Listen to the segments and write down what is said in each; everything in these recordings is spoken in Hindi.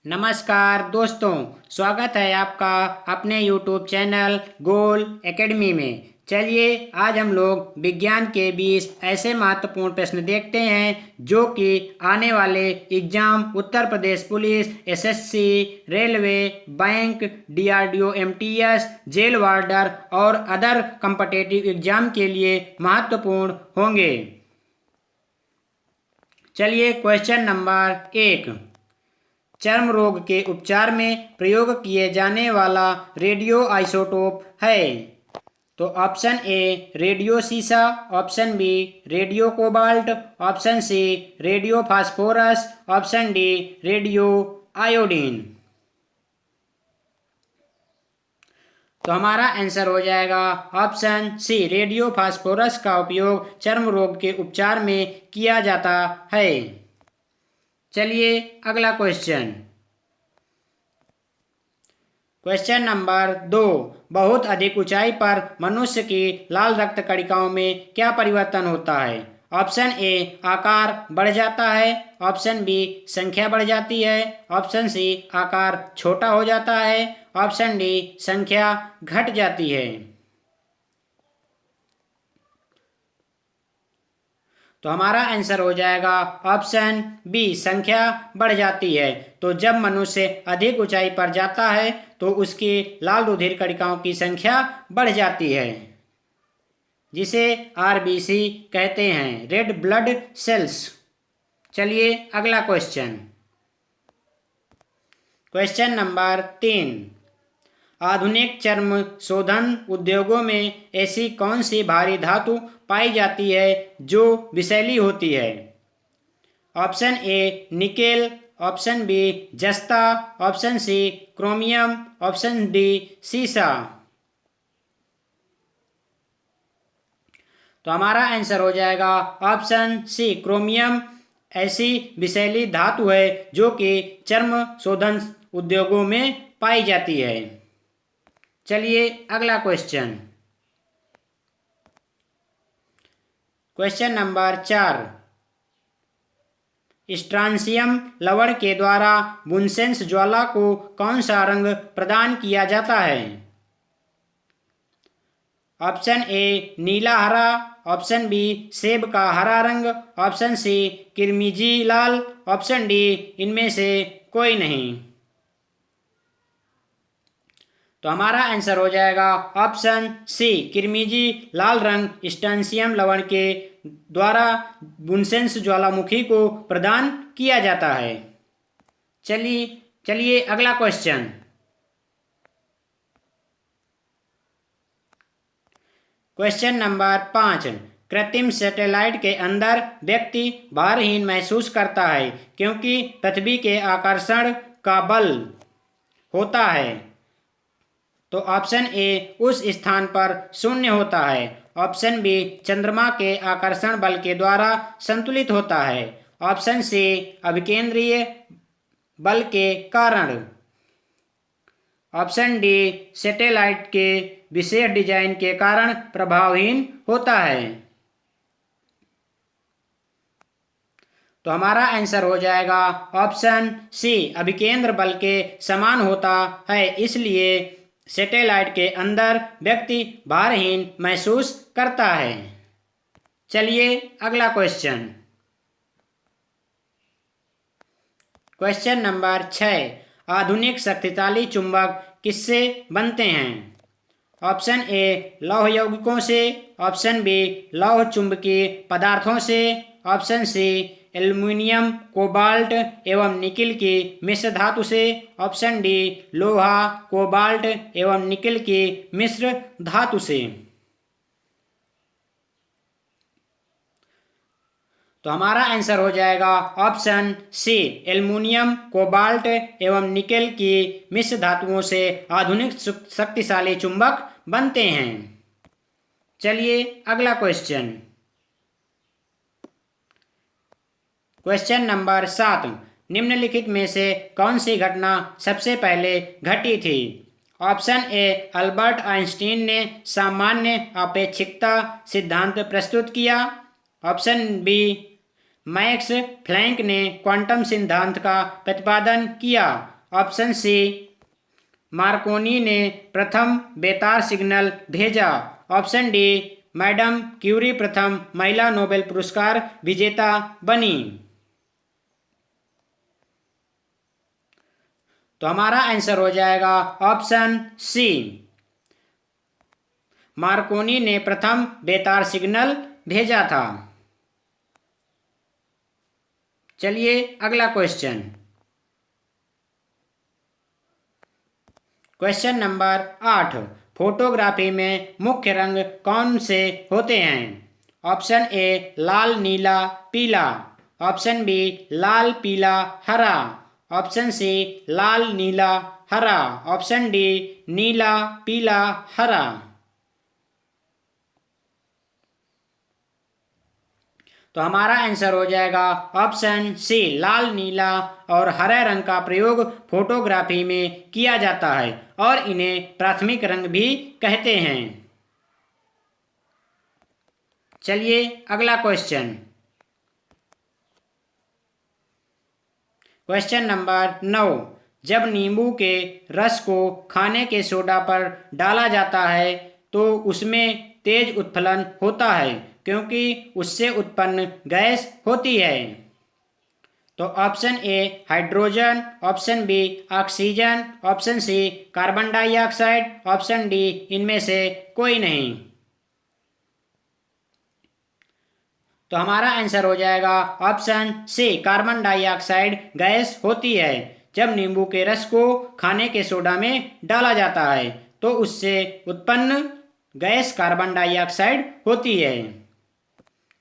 नमस्कार दोस्तों, स्वागत है आपका अपने YouTube चैनल गोल एकेडमी में। चलिए आज हम लोग विज्ञान के 20 ऐसे महत्वपूर्ण प्रश्न देखते हैं जो कि आने वाले exam Uttar Pradesh police, SSC, railway, bank, DRDO, MTS, jail warder और अदर कॉम्पिटिटिव एग्जाम के लिए महत्वपूर्ण होंगे। चलिए क्वेश्चन नंबर 1, चर्म रोग के उपचार में प्रयोग किए जाने वाला रेडियो आइसोटोप है। तो ऑप्शन ए रेडियो सीसा, option B radio cobalt, option C radio phosphorus, option D radio iodine. तो हमारा आंसर हो जाएगा ऑप्शन सी, रेडियो फास्फोरस का उपयोग चर्म रोग के उपचार में किया जाता है। चलिए अगला क्वेश्चन नंबर 2, बहुत अधिक ऊंचाई पर मनुष्य की लाल रक्त कणिकाओं में क्या परिवर्तन होता है। ऑप्शन ए आकार बढ़ जाता है, ऑप्शन बी संख्या बढ़ जाती है, ऑप्शन सी आकार छोटा हो जाता है, ऑप्शन डी संख्या घट जाती है। तो हमारा आंसर हो जाएगा ऑप्शन बी, संख्या बढ़ जाती है। तो जब मनुष्य अधिक ऊंचाई पर जाता है तो उसकी लाल रुधिर कणिकाओं की संख्या बढ़ जाती है, जिसे आरबीसी कहते हैं, रेड ब्लड सेल्स। चलिए अगला क्वेश्चन नंबर 3, आधुनिक चर्म शोधन उद्योगों में ऐसी कौन सी भारी धातु पाई जाती है जो विषैली होती है। Option A nickel, option B जस्ता, option C chromium, option D सीसा। तो हमारा आंसर हो जाएगा ऑप्शन सी, क्रोमियम ऐसी विषैली धातु है जो कि चर्म शोधन उद्योगों में पाई जाती है। चलिए अगला क्वेश्चन नंबर 4, स्ट्रांसियम लवण के द्वारा बुनसेंस ज्वाला को कौन सा रंग प्रदान किया जाता है। ऑप्शन ए नीला हरा, ऑप्शन बी सेब का हरा रंग, ऑप्शन सी किरमिजी लाल, ऑप्शन डी इनमें से कोई नहीं। तो हमारा आंसर हो जाएगा ऑप्शन सी, किरमिजी लाल रंग स्ट्रांसियम लवण के द्वारा बुनसेंस ज्वालामुखी को प्रदान किया जाता है। चलिए अगला क्वेश्चन नंबर 5, कृत्रिम सैटेलाइट के अंदर व्यक्ति भारहीन महसूस करता है क्योंकि पृथ्वी के आकर्षण का बल होता है। तो ऑप्शन ए उस स्थान पर शून्य होता है, ऑप्शन बी चंद्रमा के आकर्षण बल के द्वारा संतुलित होता है, ऑप्शन सी अभिकेंद्रीय बल के कारण, ऑप्शन डी सैटेलाइट के विशेष डिजाइन के कारण प्रभावहीन होता है। तो हमारा आंसर हो जाएगा ऑप्शन सी, अभिकेंद्र बल के समान होता है, इसलिए सैटेलाइट के अंदर व्यक्ति भारहीन महसूस करता है। चलिए अगला क्वेश्चन नंबर 6, आधुनिक शक्तिशाली चुंबक किससे बनते हैं। ऑप्शन ए लौह यौगिकों से, ऑप्शन बी लौह चुंबकीय पदार्थों से, ऑप्शन सी एल्युमिनियम, कोबाल्ट एवं निकिल की मिश्र धातु से, ऑप्शन डी लोहा, कोबाल्ट एवं निकिल की मिश्र धातु से। तो हमारा आंसर हो जाएगा ऑप्शन सी, एल्युमिनियम, कोबाल्ट एवं निकेल की मिश्र धातुओं से आधुनिक शक्तिशाली चुंबक बनते हैं। चलिए अगला क्वेश्चन नंबर 7, निम्नलिखित में से कौन सी घटना सबसे पहले घटी थी। ऑप्शन ए अल्बर्ट आइंस्टीन ने सामान्य अपेक्षिकता सिद्धांत प्रस्तुत किया, ऑप्शन बी मैक्स प्लैंक ने क्वांटम सिद्धांत का प्रतिपादन किया? ऑप्शन सी, मार्कोनी ने प्रथम बेतार सिग्नल भेजा। ऑप्शन डी, मैडम क्यूरी प्रथम महिला नोबेल पुरस्कार विजेता बनी। तो हमारा आंसर हो जाएगा ऑप्शन सी, मार्कोनी ने प्रथम बेतार सिग्नल भेजा था। चलिए अगला क्वेश्चन, क्वेश्चन नंबर 8, फोटोग्राफी में मुख्य रंग कौन से होते हैं? ऑप्शन ए, लाल नीला पीला। ऑप्शन बी, लाल पीला हरा। ऑप्शन सी, लाल नीला हरा। ऑप्शन डी, नीला पीला हरा। तो हमारा आंसर हो जाएगा ऑप्शन सी, लाल नीला और हरे रंग का प्रयोग फोटोग्राफी में किया जाता है और इन्हें प्राथमिक रंग भी कहते हैं। चलिए अगला क्वेश्चन, क्वेश्चन नंबर 9, जब नींबू के रस को खाने के सोडा पर डाला जाता है तो उसमें तेज उत्फलन होता है क्योंकि उससे उत्पन्न गैस होती है। तो option A, hydrogen. Option B, oxygen. Option C, carbon dioxide. Option D, इनमें से कोई नहीं। तो हमारा आंसर हो जाएगा option C, carbon dioxide gas होती है। जब नींबू के रस को खाने के सोडा में डाला जाता है तो उससे उत्पन्न गैस कार्बन डाइऑक्साइड होती है।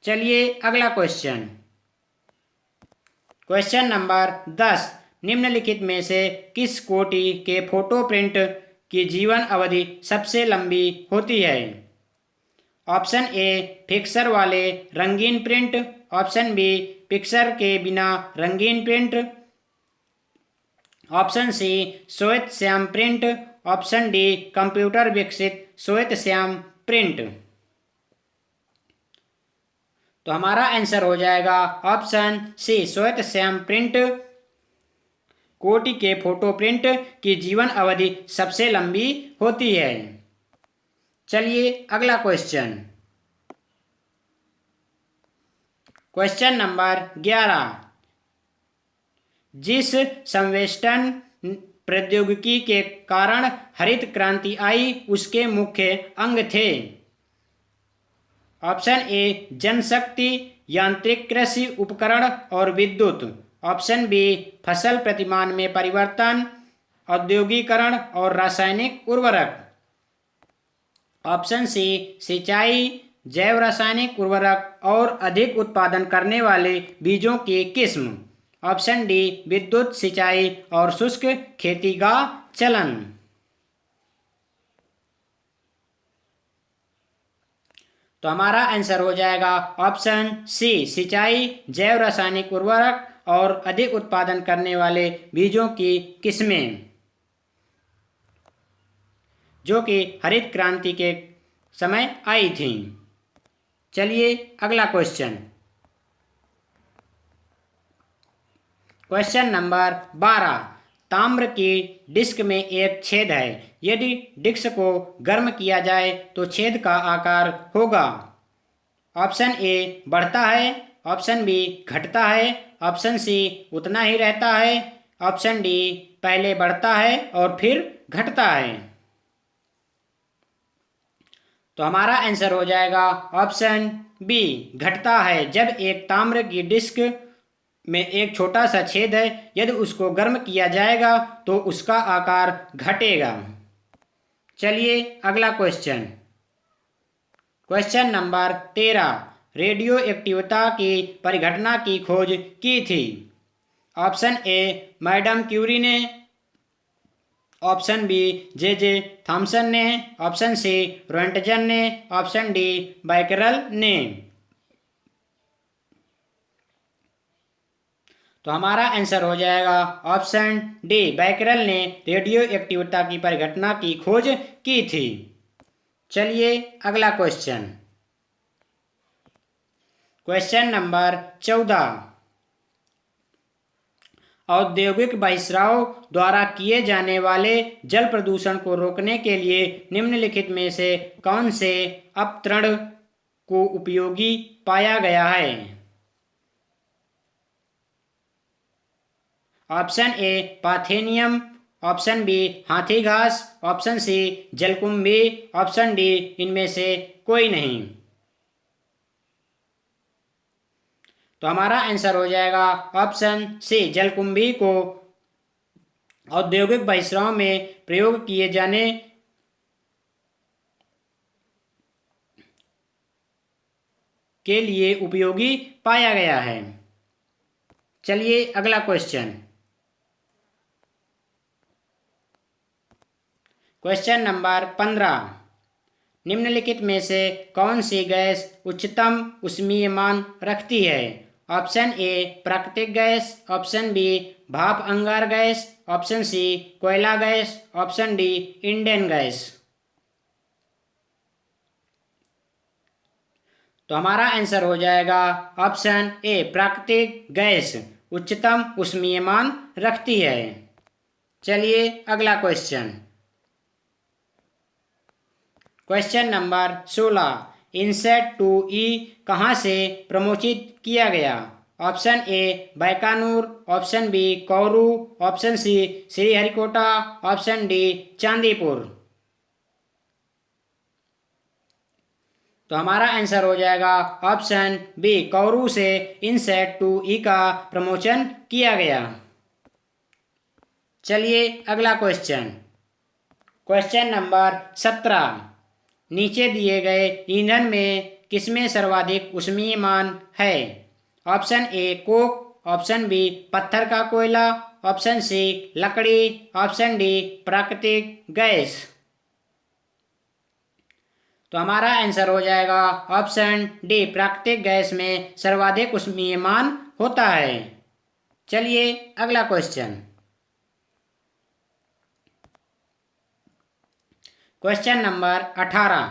चलिए अगला क्वेश्चन, क्वेश्चन नंबर 10, निम्नलिखित में से किस कोटि के फोटो प्रिंट की जीवन अवधि सबसे लंबी होती है? ऑप्शन ए, फिक्सर वाले रंगीन प्रिंट। ऑप्शन बी, पिक्चर के बिना रंगीन प्रिंट। ऑप्शन सी, श्वेत Shyam print. Option D, computer विकसित श्वेत श्याम प्रिंट। तो हमारा आंसर हो जाएगा ऑप्शन सी, श्वेत श्याम प्रिंट कोटि के फोटो प्रिंट की जीवन अवधि सबसे लंबी होती है। चलिए अगला क्वेश्चन, क्वेश्चन नंबर 11, जिस संवेष्टन प्रौद्योगिकी के कारण हरित क्रांति आई उसके मुख्य अंग थे? ऑप्शन ए, जनशक्ति, यांत्रिक कृषि उपकरण और विद्युत। ऑप्शन बी, फसल प्रतिमान में परिवर्तन, औद्योगिकरण और रासायनिक उर्वरक। ऑप्शन सी, सिंचाई, जैव रासायनिक उर्वरक और अधिक उत्पादन करने वाले बीजों की किस्म। ऑप्शन डी, विद्युत, सिंचाई और शुष्क खेती का चलन। तो हमारा आंसर हो जाएगा ऑप्शन सी, सिंचाई, जैव रासायनिक उर्वरक और अधिक उत्पादन करने वाले बीजों की किस्में, जो कि हरित क्रांति के समय आई थी। चलिए अगला क्वेश्चन, क्वेश्चन नंबर 12, ताम्र की डिस्क में एक छेद है। यदि डिस्क को गर्म किया जाए तो छेद का आकार होगा? ऑप्शन ए, बढ़ता है। ऑप्शन बी, घटता है। ऑप्शन सी, उतना ही रहता है। ऑप्शन डी, पहले बढ़ता है और फिर घटता है। तो हमारा आंसर हो जाएगा ऑप्शन बी, घटता है। जब एक ताम्र की डिस्क में एक छोटा सा छेद है, यदि उसको गर्म किया जाएगा तो उसका आकार घटेगा। चलिए अगला question, question number 13, radio activity की परिघटना की खोज की थी? ऑप्शन ए, मैडम क्यूरी ने। ऑप्शन बी, जे थॉमसन ने। ऑप्शन सी, रोएंटजन ने। ऑप्शन डी, बैकरल ने। तो हमारा आंसर हो जाएगा ऑप्शन डी, बैकरल ने रेडियो एक्टिविटी की परिघटना की खोज की थी। चलिए अगला क्वेश्चन, क्वेश्चन नंबर 14, औद्योगिक बहिस्राव द्वारा किए जाने वाले जल प्रदूषण को रोकने के लिए निम्नलिखित में से कौन से अपतरण को उपयोगी पाया गया है? ऑप्शन ए पाथेनियम, ऑप्शन बी हाथी घास, ऑप्शन सी जलकुंभी, ऑप्शन डी इनमें से कोई नहीं। तो हमारा आंसर हो जाएगा ऑप्शन सी जलकुंभी को औद्योगिक बहिस्राव में प्रयोग किए जाने के लिए उपयोगी पाया गया है। चलिए अगला क्वेश्चन, क्वेश्चन नंबर 15, निम्नलिखित में से कौन सी गैस उच्चतम ऊष्मीयमान रखती है? ऑप्शन ए प्राकृतिक गैस, ऑप्शन बी भाप अंगार गैस, ऑप्शन सी कोयला gas, option D Indane gas. तो हमारा आंसर हो जाएगा ऑप्शन ए प्राकृतिक गैस उच्चतम ऊष्मीयमान रखती है। चलिए अगला question, question number 16, INSAT 2E कहाँ से प्रमोचित किया गया? Option A Bikaner, option B Kourou, option C Sriharikota, option D Chandipur. तो हमारा आंसर हो जाएगा ऑप्शन बी कौरू से इनसेट 2E का प्रमोशन किया गया। चलिए अगला क्वेश्चन, क्वेश्चन नंबर 17, नीचे दिए गए ईंधन में किसमें सर्वाधिक ऊष्मीयमान है? Option A coke, option B पत्थर का कोयला, ऑप्शन सी लकड़ी, ऑप्शन डी प्राकृतिक गैस। तो हमारा आंसर हो जाएगा ऑप्शन डी प्राकृतिक गैस में सर्वाधिक ऊष्मीयमान होता है। चलिए अगला क्वेश्चन, क्वेश्चन नंबर 18,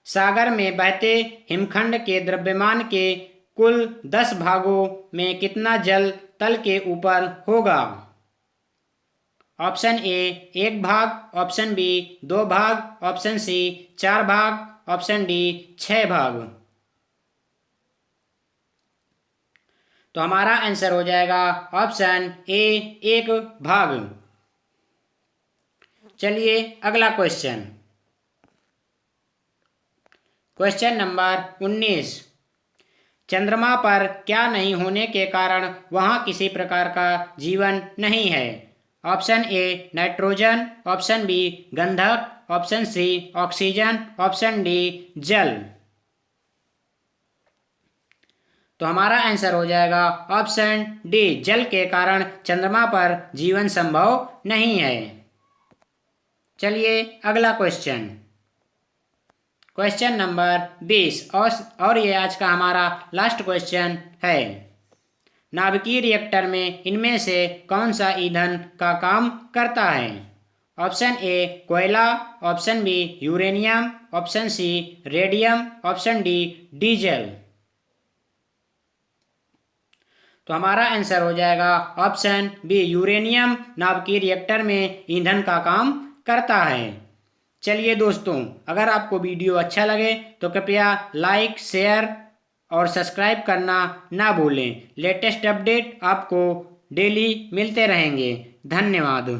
सागर में बहते हिमखंड के द्रव्यमान के कुल 10 भागों में कितना जल तल के ऊपर होगा? ऑप्शन ए 1 भाग, ऑप्शन बी 2 भाग, ऑप्शन सी 4 भाग, ऑप्शन डी 6 भाग। तो हमारा आंसर हो जाएगा ऑप्शन ए 1 भाग। चलिए अगला क्वेश्चन, क्वेश्चन नंबर 19, चंद्रमा पर क्या नहीं होने के कारण वहां किसी प्रकार का जीवन नहीं है? Option A nitrogen, option B गंधक, option C oxygen, option D जल। तो हमारा आंसर हो जाएगा ऑप्शन डी जल के कारण चंद्रमा पर जीवन संभव नहीं है। चलिए अगला क्वेश्चन, क्वेश्चन नंबर 20 और ये आज का हमारा लास्ट क्वेश्चन है। नाभिकीय रिएक्टर में इनमें से कौन सा ईंधन का काम करता है? ऑप्शन ए कोयला, option B uranium, option C radium, option D diesel. तो हमारा आंसर हो जाएगा ऑप्शन बी यूरेनियम नाभिकीय रिएक्टर में ईंधन का काम करता है। चलिए दोस्तों, अगर आपको वीडियो अच्छा लगे तो कृपया लाइक, शेयर और सब्सक्राइब करना ना भूलें। लेटेस्ट अपडेट आपको डेली मिलते रहेंगे। धन्यवाद।